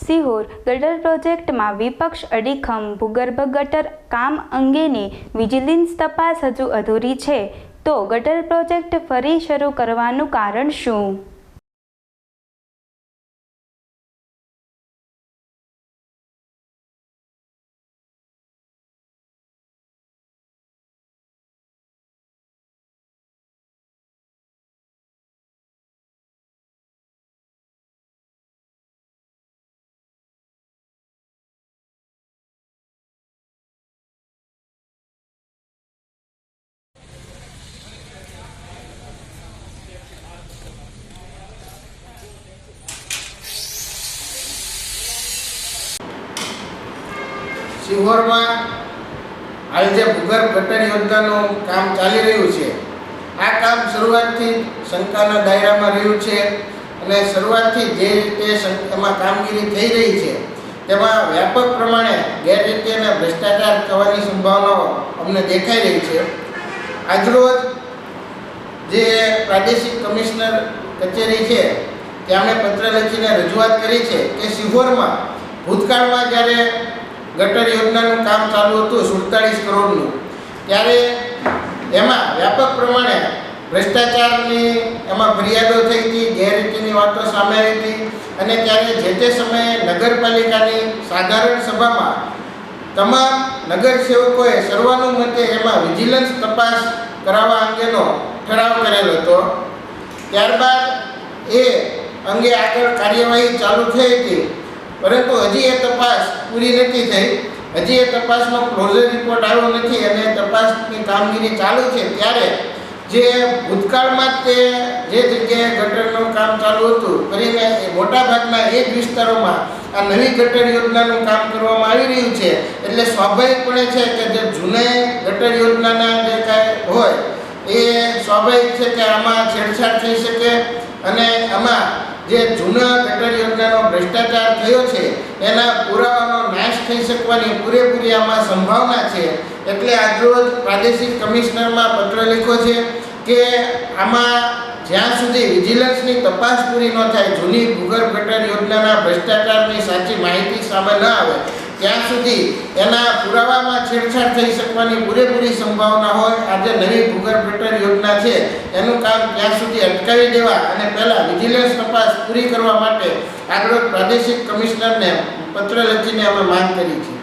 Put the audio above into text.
સિહોર ગટર પ્રોજેક્ટમાં વિપક્ષ અડીખમ ભૂગર્ભ ગટર કામ અંગેની વિજિલન્સ તપાસ હજુ અધૂરી છે, તો ગટર પ્રોજેક્ટ ફરી શરૂ કરવાનું કારણ શું? સિહોરમાં હાલ જે ભૂગર્ભ ગટર યોજનાનું કામ ચાલી રહ્યું છે, આ કામ શરૂઆતથી શંકાના દાયરામાં રહ્યું છે અને શરૂઆતથી જે રીતે એમાં કામગીરી થઈ રહી છે તેમાં વ્યાપક પ્રમાણે ગેરરીતિ અને ભ્રષ્ટાચાર થવાની સંભાવનાઓ અમને દેખાઈ રહી છે. આજરોજ જે પ્રાદેશિક કમિશનર કચેરી છે ત્યાં અમે પત્ર લખીને રજૂઆત કરી છે કે સિહોરમાં ભૂતકાળમાં જ્યારે ગટર યોજનાનું કામ ચાલુ હતું 47 કરોડનું, ત્યારે એમાં વ્યાપક પ્રમાણે ભ્રષ્ટાચારની એમાં ફરિયાદો થઈ હતી, ગેરરીતિની વાતો સામે આવી હતી અને ત્યારે જે તે સમયે નગરપાલિકાની સાધારણ સભામાં તમામ નગરસેવકોએ સર્વાનુમતે એમાં વિજિલન્સ તપાસ કરાવવા અંગેનો ઠરાવ કરેલો હતો. ત્યારબાદ એ અંગે આગળ કાર્યવાહી ચાલુ થઈ હતી, પરંતુ હજી એ તપાસ પૂરી નથી થઈ. હજી એ તપાસનો ક્લોઝર રિપોર્ટ આવ્યો નથી અને તપાસની કામગીરી ચાલુ છે. ત્યારે જે ભૂતકાળમાં તે જે જગ્યાએ ગટરનું કામ ચાલુ હતું કરીને મોટાભાગના એ જ વિસ્તારોમાં આ નવી ગટર યોજનાનું કામ કરવામાં આવી રહ્યું છે, એટલે સ્વાભાવિકપણે છે કે જે જૂની ગટર યોજનાના જે કાંઈ હોય એ સ્વાભાવિક છે કે આમાં છેડછાડ થઈ શકે અને આમાં જે જૂના ગટર યોજનાનો ભ્રષ્ટાચાર થયો છે એના પુરાવાનો નાશ થઈ શકવાની પૂરેપૂરી આમાં સંભાવના છે. એટલે આજરોજ પ્રાદેશિક કમિશનરમાં પત્ર લખ્યો છે કે આમાં જ્યાં સુધી વિજિલન્સની તપાસ પૂરી ન થાય, જૂની ભૂગર્ભ ગટર યોજનાના ભ્રષ્ટાચારની સાચી માહિતી સામે ન આવે ત્યાં સુધી એના પુરાવામાં છેડછાડ થઈ શકવાની પૂરેપૂરી સંભાવના હોય. આજે નવી ભૂગર્ભ ગટર યોજના છે એનું કામ ત્યાં સુધી અટકાવી દેવા અને પહેલાં વિજિલન્સ તપાસ પૂરી કરવા માટે આગળ પ્રાદેશિક કમિશનરને પત્ર લખીને અમે માંગ કરી છે.